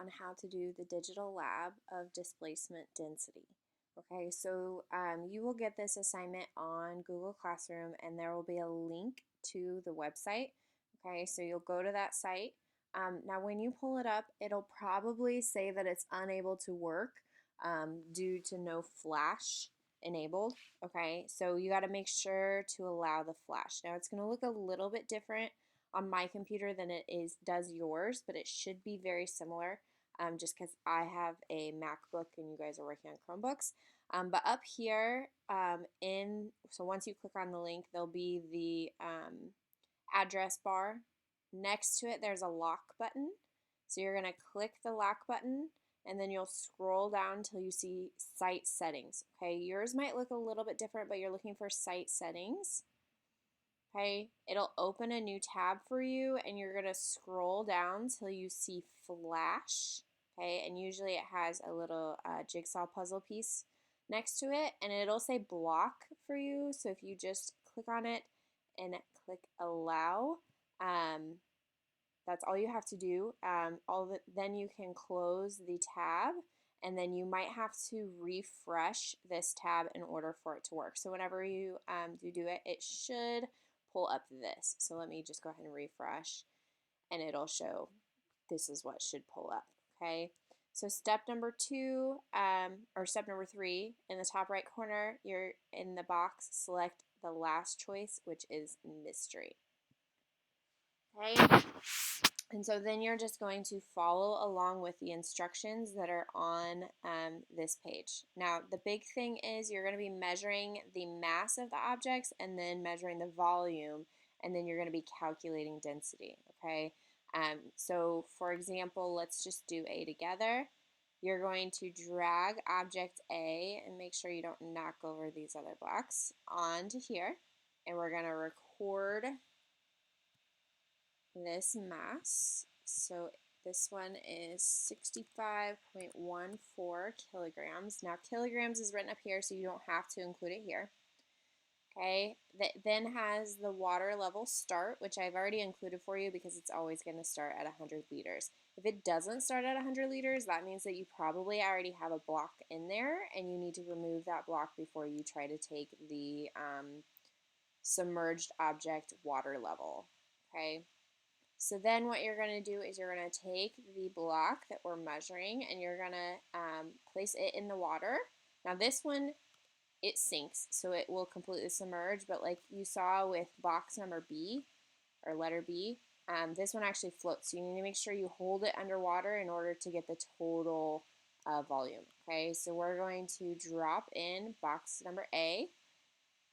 on how to do the digital lab of displacement density. Okay, so you will get this assignment on Google Classroom and there will be a link to the website. Okay, so you'll go to that site. Now when you pull it up, it'll probably say that it's unable to work due to no flash enabled. Okay, so you got to make sure to allow the flash. Now it's going to look a little bit different on my computer than it does yours, but it should be very similar just because I have a MacBook and you guys are working on Chromebooks. But up here so once you click on the link, there'll be the address bar. Next to it, there's a lock button. So you're going to click the lock button and then you'll scroll down until you see site settings. Okay, yours might look a little bit different, but you're looking for site settings. Okay, it'll open a new tab for you and you're going to scroll down till you see flash. Okay, and usually it has a little jigsaw puzzle piece next to it and it'll say block for you. So if you just click on it and click allow, that's all you have to do. Then you can close the tab and then you might have to refresh this tab in order for it to work. So whenever you do it, it should pull up this. So let me just go ahead and refresh and it'll show this is what should pull up, okay? So step number 2, or step number 3, in the top right corner, you're in the box, select the last choice, which is mystery. Okay? And so then you're just going to follow along with the instructions that are on this page. Now, the big thing is you're going to be measuring the mass of the objects and then measuring the volume, and then you're going to be calculating density, okay? So, for example, let's just do A together. You're going to drag object A and make sure you don't knock over these other blocks onto here, and we're going to record this mass. So this one is 65.14 kilograms. Now kilograms is written up here, so you don't have to include it here. Okay, that then has the water level start, which I've already included for you because it's always going to start at 100 liters. If it doesn't start at 100 liters, that means that you probably already have a block in there and you need to remove that block before you try to take the submerged object water level. Okay. So then what you're going to do is you're going to take the block that we're measuring and you're going to place it in the water. Now this one, it sinks, so it will completely submerge, but like you saw with box number B, or letter B, this one actually floats. So you need to make sure you hold it underwater in order to get the total volume. Okay, so we're going to drop in box number A,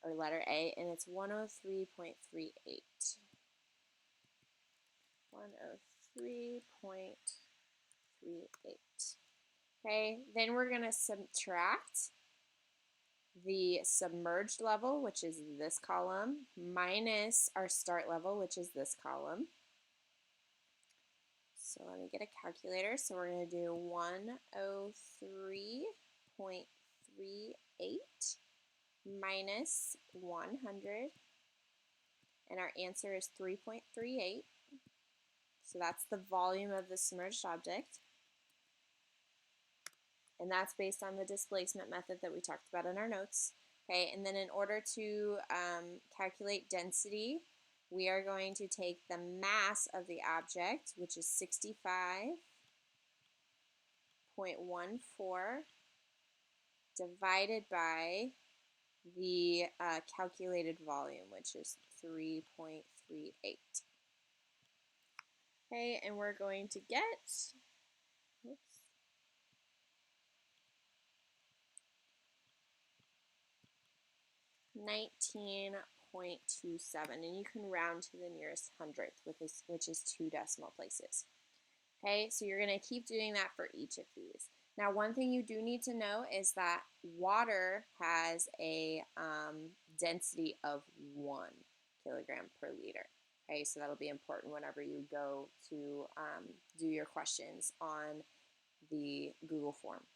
or letter A, and it's 103.38. 103.38. Okay, then we're going to subtract the submerged level, which is this column, minus our start level, which is this column. So let me get a calculator. So we're going to do 103.38 minus 100, and our answer is 3.38. So that's the volume of the submerged object. And that's based on the displacement method that we talked about in our notes. Okay, and then in order to calculate density, we are going to take the mass of the object, which is 65.14, divided by the calculated volume, which is 3.38. Okay, and we're going to get, 19.27, and you can round to the nearest hundredth, which is 2 decimal places. Okay, so you're going to keep doing that for each of these. Now, one thing you do need to know is that water has a density of 1 kilogram per liter. Okay, so that'll be important whenever you go to do your questions on the Google form.